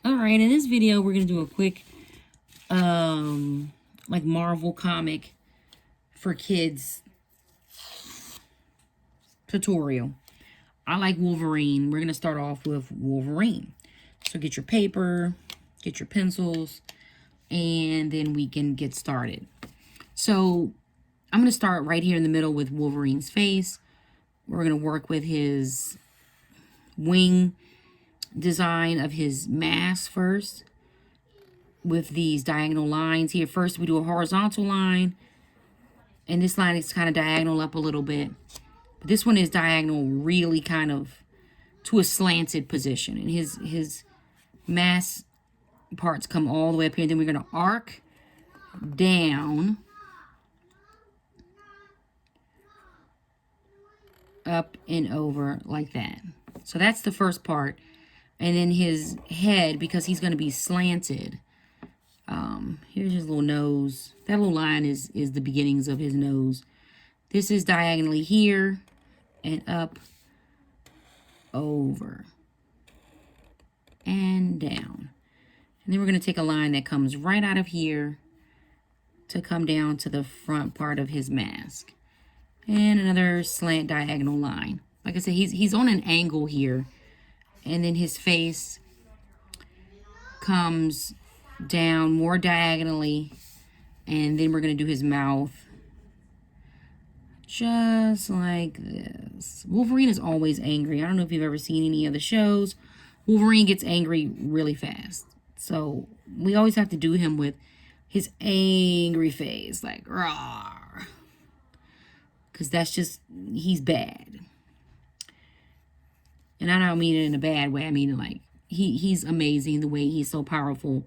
All right, in this video, we're going to do a quick, like Marvel comic for kids tutorial. I like Wolverine. We're going to start off with Wolverine. So get your paper, get your pencils, and then we can get started. So I'm going to start right here in the middle with Wolverine's face. We're going to work with his wing design of his mask first with these diagonal lines here. First, we do a horizontal line, and this line is kind of diagonal up a little bit. But this one is diagonal really kind of to a slanted position, and his mask parts come all the way up here. And then we're going to arc down, up and over like that. So that's the first part. And then his head, because he's going to be slanted, here's his little nose. That little line is the beginnings of his nose. This is diagonally here and up, over, and down. And then we're going to take a line that comes right out of here to come down to the front part of his mask. And another slant diagonal line. Like I said, he's on an angle here. And then his face comes down more diagonally. And then we're going to do his mouth just like this. Wolverine is always angry. I don't know if you've ever seen any of the shows. Wolverine gets angry really fast. So we always have to do him with his angry face. Like, rawr. Because that's just, he's bad. And I don't mean it in a bad way. I mean it like, he's amazing the way he's so powerful.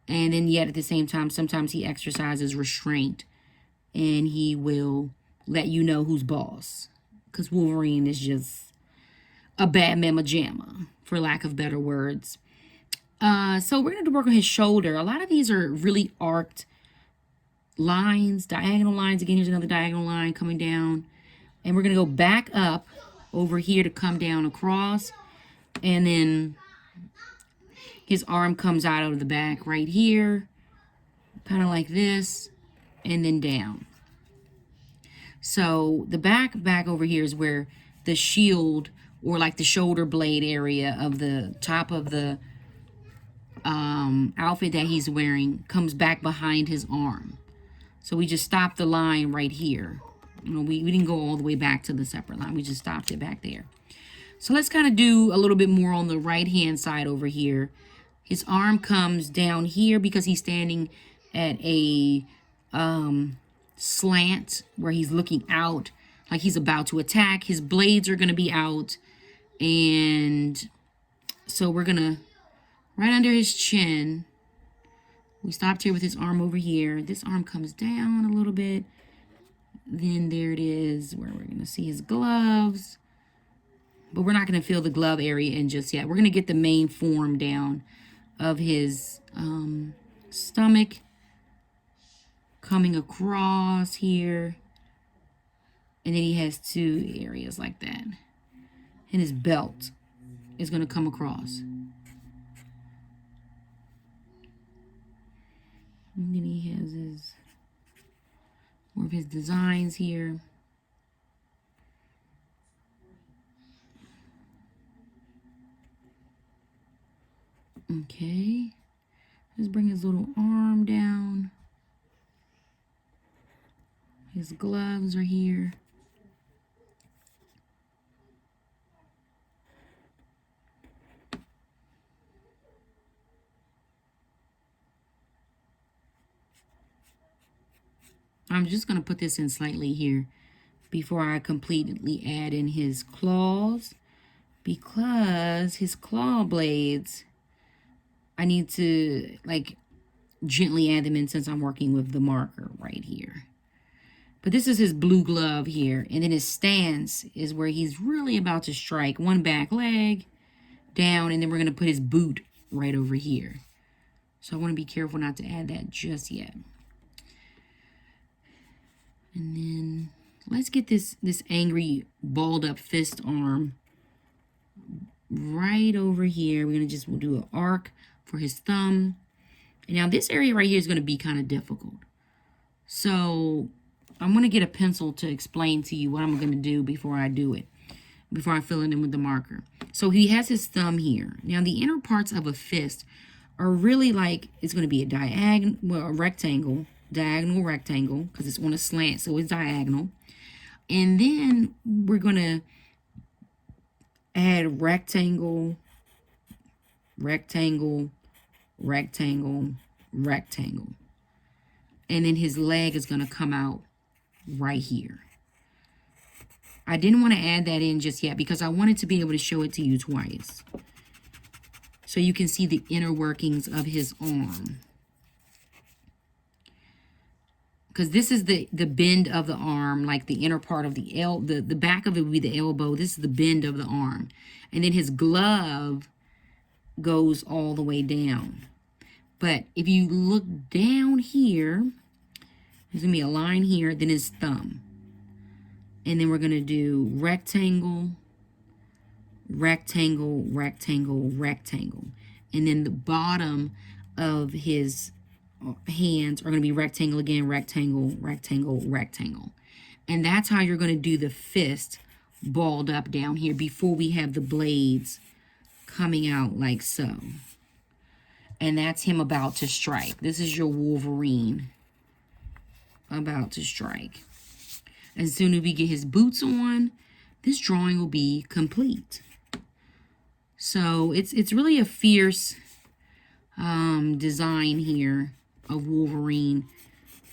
And then yet at the same time, sometimes he exercises restraint. And he will let you know who's boss. Because Wolverine is just a bad mamma jamma, for lack of better words. So we're going to work on his shoulder. A lot of these are really arced lines, diagonal lines. Again, here's another diagonal line coming down. And we're going to go back up over here to come down across. And then his arm comes out of the back right here. Kind of like this. And then down. So the back over here is where the shield or like the shoulder blade area of the top of the outfit that he's wearing comes back behind his arm. So we just stopped the line right here. You know, we didn't go all the way back to the separate line. We just stopped it back there. So let's kind of do a little bit more on the right-hand side over here. His arm comes down here because he's standing at a slant where he's looking out like he's about to attack. His blades are going to be out. And so we're going to, right under his chin, we stopped here with his arm over here. This arm comes down a little bit. Then there it is where we're going to see his gloves. But we're not going to fill the glove area in just yet. We're going to get the main form down of his stomach coming across here. And then he has two areas like that. And his belt is going to come across. And then he has his more of his designs here. Okay. Let's bring his little arm down. His gloves are here. I'm just going to put this in slightly here before I completely add in his claws, because his claw blades, I need to like gently add them in since I'm working with the marker right here. But this is his blue glove here. And then his stance is where he's really about to strike. One back leg down, and then we're going to put his boot right over here. So I want to be careful not to add that just yet. And then let's get this angry balled up fist arm right over here. We'll do an arc for his thumb. And now this area right here is going to be kind of difficult. So I'm going to get a pencil to explain to you what I'm going to do before I do it, before I fill it in with the marker. So he has his thumb here. Now the inner parts of a fist are really like, it's going to be a diagonal, well, a rectangle, diagonal rectangle, because it's on a slant, so it's diagonal. And then we're going to add rectangle, rectangle, rectangle, rectangle. And then his leg is going to come out right here. I didn't want to add that in just yet because I wanted to be able to show it to you twice, so you can see the inner workings of his arm. Because this is the bend of the arm, like the inner part of the back of it would be the elbow. This is the bend of the arm. And then his glove goes all the way down. But if you look down here, there's going to be a line here, then his thumb. And then we're going to do rectangle, rectangle, rectangle, rectangle. And then the bottom of his hands are going to be rectangle again, rectangle, rectangle, rectangle. And that's how you're going to do the fist balled up down here before we have the blades coming out like so. And that's him about to strike. This is your Wolverine about to strike. As soon as we get his boots on, this drawing will be complete. So it's really a fierce design here of Wolverine.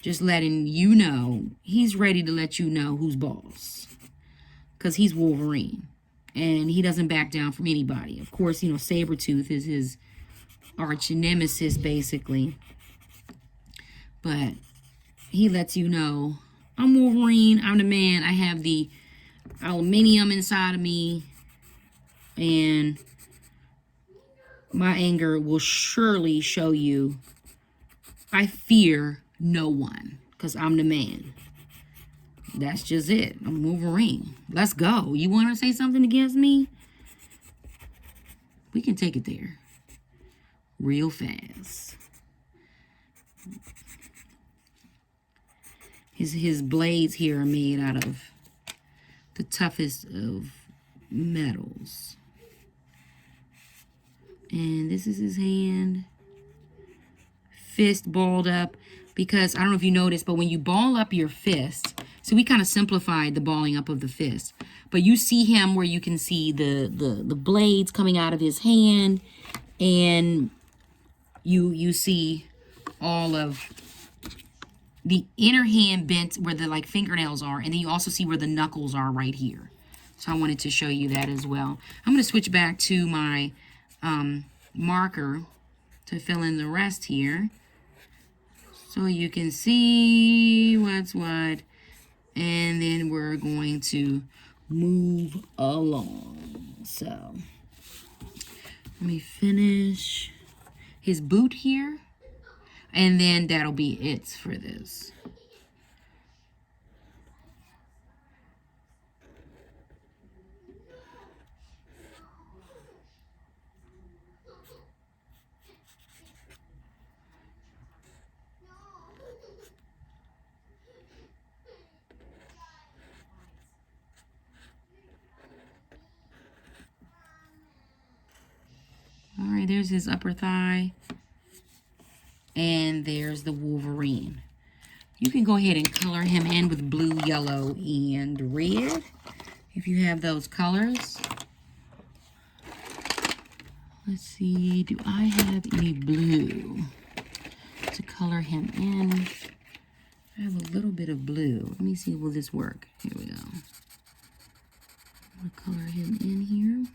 Just letting you know, he's ready to let you know who's boss. Because he's Wolverine. And he doesn't back down from anybody. Of course, you know, Sabretooth is his arch nemesis, basically. But he lets you know, I'm Wolverine, I'm the man, I have the aluminium inside of me, and my anger will surely show you I fear no one, because I'm the man. That's just it. I'm Wolverine. Let's go. You want to say something against me? We can take it there real fast. His blades here are made out of the toughest of metals. And this is his hand. Fist balled up. Because, I don't know if you noticed, but when you ball up your fist, so we kind of simplified the balling up of the fist. But you see him where you can see the blades coming out of his hand. And you see all of the inner hand bent where the like fingernails are. And then you also see where the knuckles are right here. So I wanted to show you that as well. I'm going to switch back to my marker to fill in the rest here. So you can see what's what. And then we're going to move along. So let me finish his boot here. And then that'll be it for this. All right, there's his upper thigh. And there's the Wolverine. You can go ahead and color him in with blue, yellow, and red if you have those colors. Let's see, do I have any blue to color him in? I have a little bit of blue. Let me see, will this work? Here we go. I'm going to color him in here.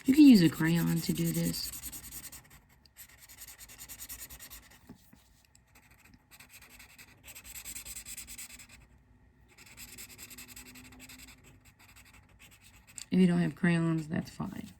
You can use a crayon to do this. If you don't have crayons, that's fine.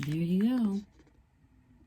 There you go.